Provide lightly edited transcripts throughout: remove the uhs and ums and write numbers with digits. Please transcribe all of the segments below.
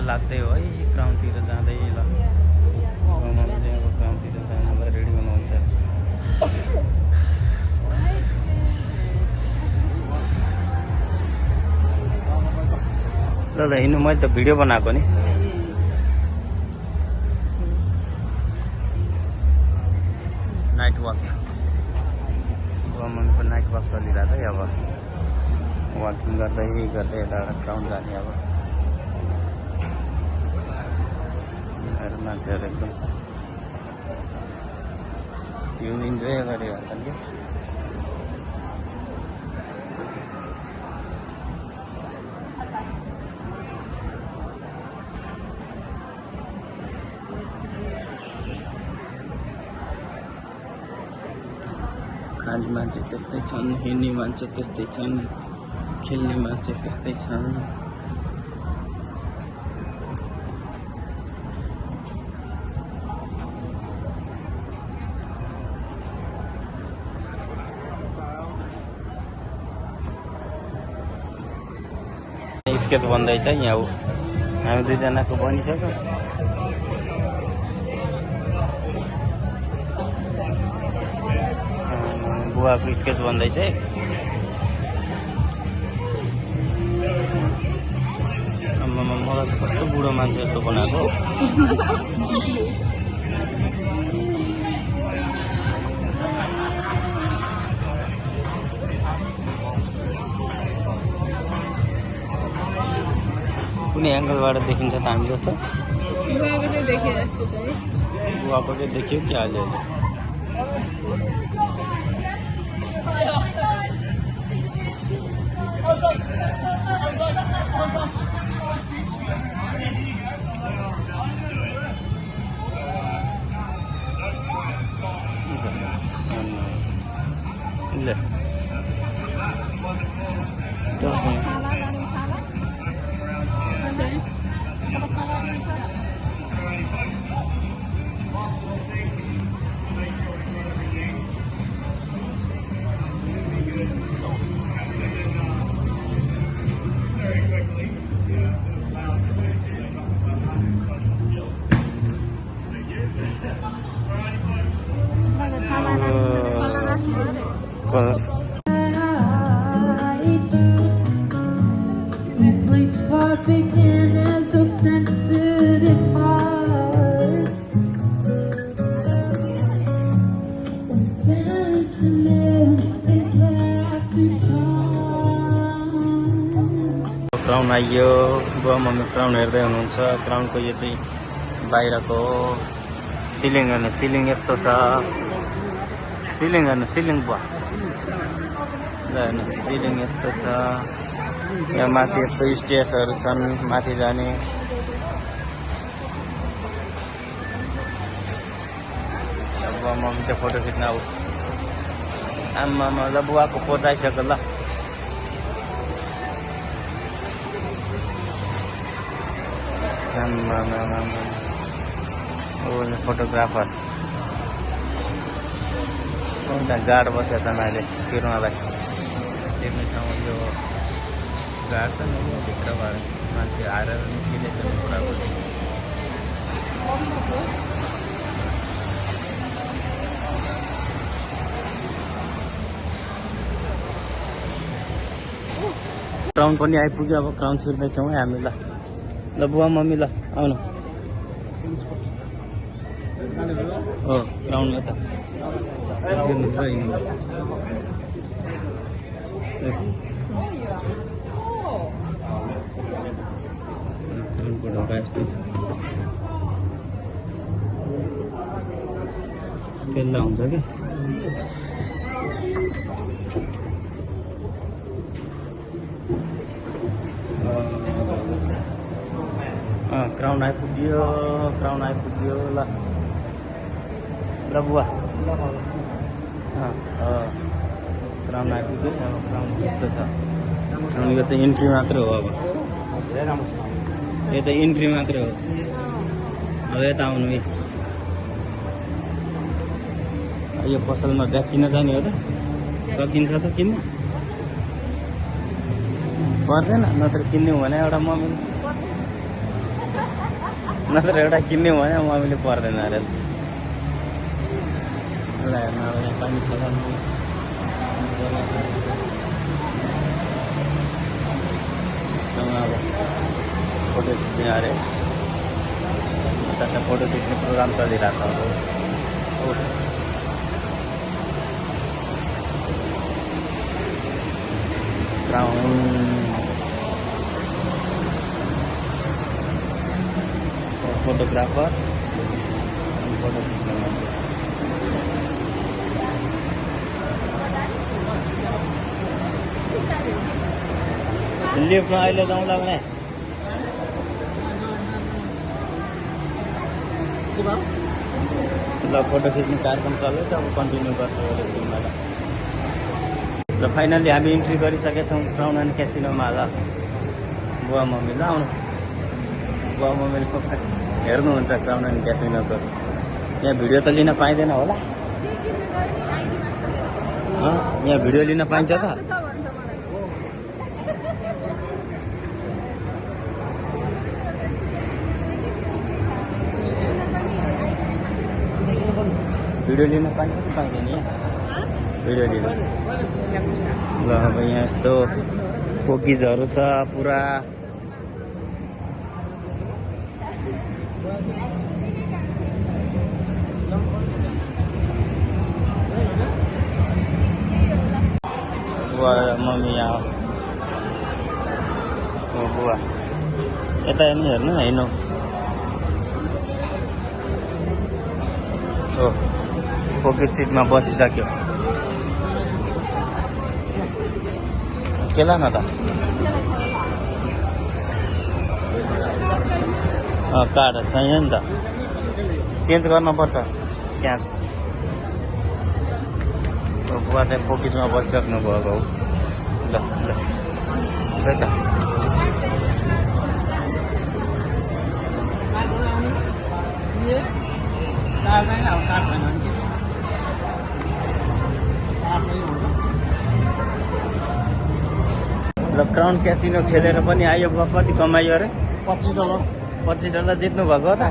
लाग्दै हो है ग्राउन्डतिर जाँदै। ल मम्मी चाहिँ अब ग्राउन्डतिर जानुलाई रेडी हुनुहुन्छ। ल हिँड्नु, मैले त भिडियो बनाएको नि। नाइट वाक, मम्मीको नाइट वाक चलिरहेछ है। अब वाकिङ गर्दै गर्दै यता ग्राउन्ड जाने। अब मान्छेहरू एकदम यो इन्जोय गरिरहेछन् कि। खाने मान्छे त्यस्तै छन्, हिँड्ने मान्छे त्यस्तै छन्, खेल्ने मान्छे त्यस्तै छन्। स्केच बन्दैछ यहाँ। हामी दुईजनाको बनिसक्यो। बुवाको स्केच बन्दैछ है। मलाई त कस्तो बुढो मान्छे जस्तो बनाएको। कुनै एङ्गलबाट देखिन्छ त हामी जस्तो? बुवाको चाहिँ देखियो कि अहिले ले Place for beginners or sensitive hearts. When sentiment is left to chance. Crown आइयो। बुवा मम्मी क्राउन हेर्दै हुनुहुन्छ। क्राउनको यो चाहिँ बाहिरको सिलिङ हेर्नु, सिलिङ यस्तो छ। सिलिङ हेर्नु, सिलिङ बुवा हेर्नु, सिलिङ यस्तो छ। यहाँ माथि यस्तो स्टेजहरू छन् माथि जाने। बुवा मम्मी चाहिँ फोटो खिच्न आऊ। आमामा ल बुवाको पोज आइसक्यो। ल आमामा ओ फोटोग्राफर त्यहाँ गार्ड बसेको छ अहिले तिर्नलाई। तिर्ने ठाउँ यो गार्ड छ नि, भित्रबाट मान्छे आएर निस्किँदैछ बुढाबुढी। क्राउन पनि आइपुग्यो। अब क्राउन छिर्दैछौँ है हामी। ल ल बुवा मम्मी ल आउनु। हो क्राउन यता छिर्नु र हिँड्नु। क्राउनको ढोका यस्तै छ। केल्ला हुन्छ कि क्राउन आइपुग्यो। क्राउन आइपुग्यो। ल ल बुवा क्राउन आइपुग्यो। अब क्राउन कस्तो छ? यो त इन्ट्री मात्रै हो। अब यो त इन्ट्री मात्रै हो। अब यता आउनु है। यो पसलमा ब्याग किन्न जाने हो त? सकिन्छ त किन्न? पर्दैन, नत्र किन्यौँ भने एउटा मम्मी नत्र एउटा किन्ने भने मम्मीले पर्दैन अरे ल हेर्नु अब यहाँ पानी छ अब फोटो खिच्ने अरे उता फोटो खिच्ने प्रोग्राम चलिरहेको छ अब फोटोग्राफर फोटो खिच्न लिफ्टमा अहिले जाउँला भने ल फोटो खिच्ने कार्यक्रम चल्दैछ अब कन्टिन्यू गर्छ एकछिनमा ल फाइनली हामी इन्ट्री गरिसकेका छौँ क्राउन एन्ड क्यासिनोमा ल बुवा मम्मी ल आउनु बुवा मम्मीले हेर्नुहुन्छ क्राउन एन्ड क्यासिनोको यहाँ भिडियो त लिन पाइँदैन होला यहाँ भिडियो लिन पाइन्छ त भिडियो लिन पाइन्छ कि पाइँदैन यहाँ भिडियो लिन ल अब यहाँ यस्तो कुकिजहरू छ पुरा बुवा मम्मी यहाँ हो बुवा यता हेर्नु हेर्नु हो पकेट सिटमा बसिसक्यो केला न त कार्ड चाहियो नि त चेन्ज गर्नुपर्छ क्यास बुवा चाहिँ फोकिसमा बसिसक्नु भएको हो ल ल त ल क्राउन क्यासिनो खेलेर पनि आयो बुवा कति कमायो अरे $25 जित्नु भएको त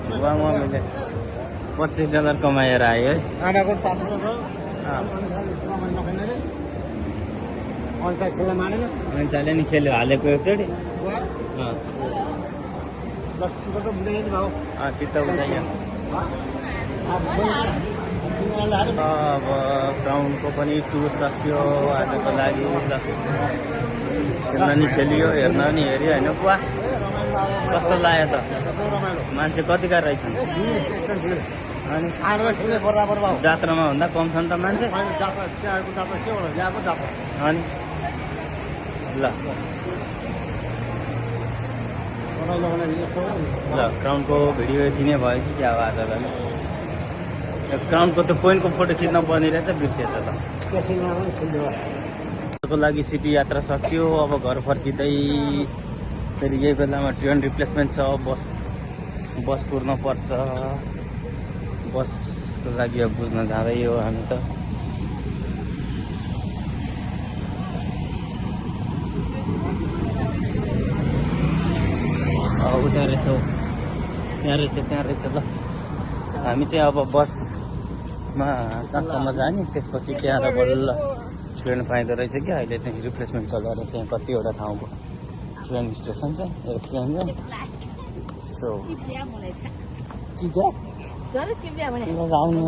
बुवा मम्मीले $25 कमाएर आयो है मान्छेले नि खेल्यो हालेको एकचोटि चित्त बुझाइयो अब ग्राउन्डको पनि टुर सक्यो आजको लागि खेल्न नि खेलियो हेर्न नि हेऱ्यो होइन बुवा कस्तो लाग्यो त मान्छे कतिका रहेछन् अनि जात्रामा भन्दा कम छन् त मान्छे अनि ल ग्राउन्डको भिडियो यति नै भयो कि क्या हो आजलाई ग्राउन्डको त पोइन्टको फोटो खिच्न पर्ने रहेछ बिर्सिएछ त लागि सिटी यात्रा सकियो अब घर फर्किँदै फेरि यही बेलामा ट्रेन रिप्लेसमेन्ट छ बस कुर्न पर्छ बसको लागि अब बुझ्न जाँदै हो हामी त उता रहेछ त्यहाँ रहेछ ल हामी चाहिँ अब बसमा कहाँसम्म जाने नि त्यसपछि त्यहाँ बल्ल ट्रेन पाइँदो रहेछ कि अहिले चाहिँ रिप्लेसमेन्ट चलाएर चाहिँ यहाँ कतिवटा ठाउँको ट्रेन स्टेसन चाहिँ ट्रेन चाहिँ सो आउनु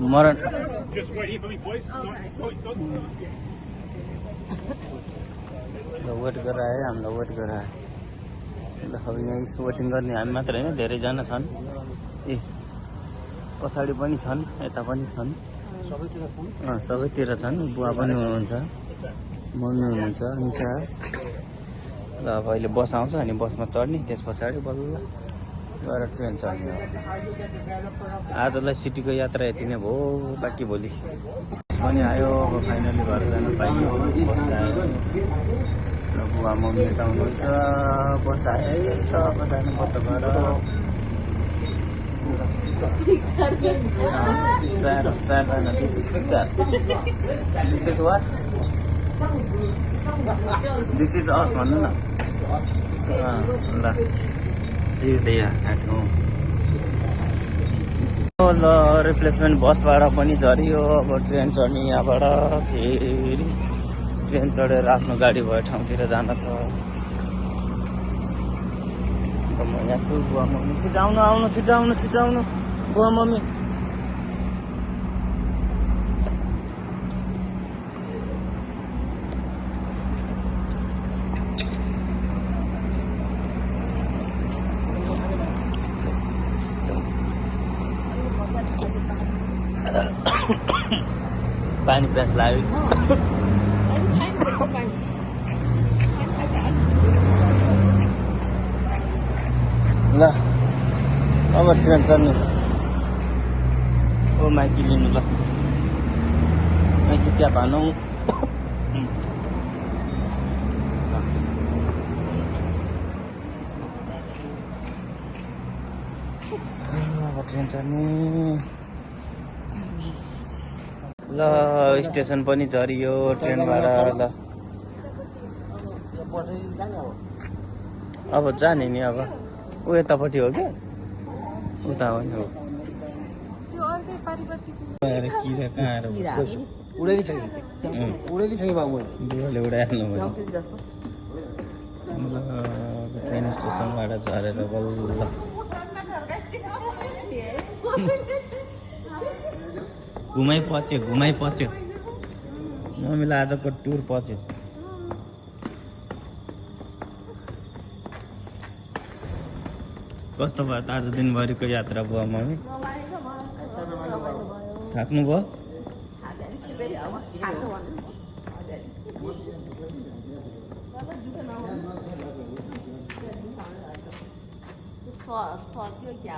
मरण वेट गरेर आयो हामीलाई वेट गरेर आयो अब यहीँ वेटिङ गर्ने हामी मात्र होइन धेरैजना छन् ए पछाडि पनि छन् यता पनि छन् सबैतिर छन् बुवा पनि हुनुहुन्छ मम्मी हुनुहुन्छ निशा ल अब अहिले बस आउँछ अनि बसमा चढ्ने त्यस पछाडि बल्ल गएर ट्रेन चढ्ने आजलाई सिटीको यात्रा यति नै भयो बाँकी भोलि पनि आयो अब फाइनली घर जानु पाइयो बस आयो र बुवा मम्मी यता हुनुहुन्छ बस आयो त बस आउनुपर्छ घर चारजना this is picture this is what this is us भन्नु न ल सी देयर एट होम ल रिप्लेसमेन्ट बसबाट पनि झरियो अब ट्रेन चढ्ने यहाँबाट फेरि ट्रेन चढेर आफ्नो गाडी भएको ठाउँतिर जान छ म यहाँ छु बुवा मम्मी छिटाउनु छिटाउनु बुवा मम्मी पानी प्यास लाग्यो ल अब ट्रेन चढ्नु ओ माइकी लिनु ल माइकी क्या भनौँ अब ट्रेन चढ्ने ल स्टेसन पनि झरियो ट्रेनबाट ल अब जाने नि अब ऊ यतापट्टि हो क्या उता हो नि हो किरा कहाँ आएर बुवाले उडाइहाल्नु भयो ल ट्रेन स्टेसनबाट झरेर बल्ल घुमाइ पच्यो मम्मीलाई आजको टुर पच्यो कस्तो भयो त आज दिनभरिको यात्रा बुवा मम्मी थाक्नु भयो सक्यो क्या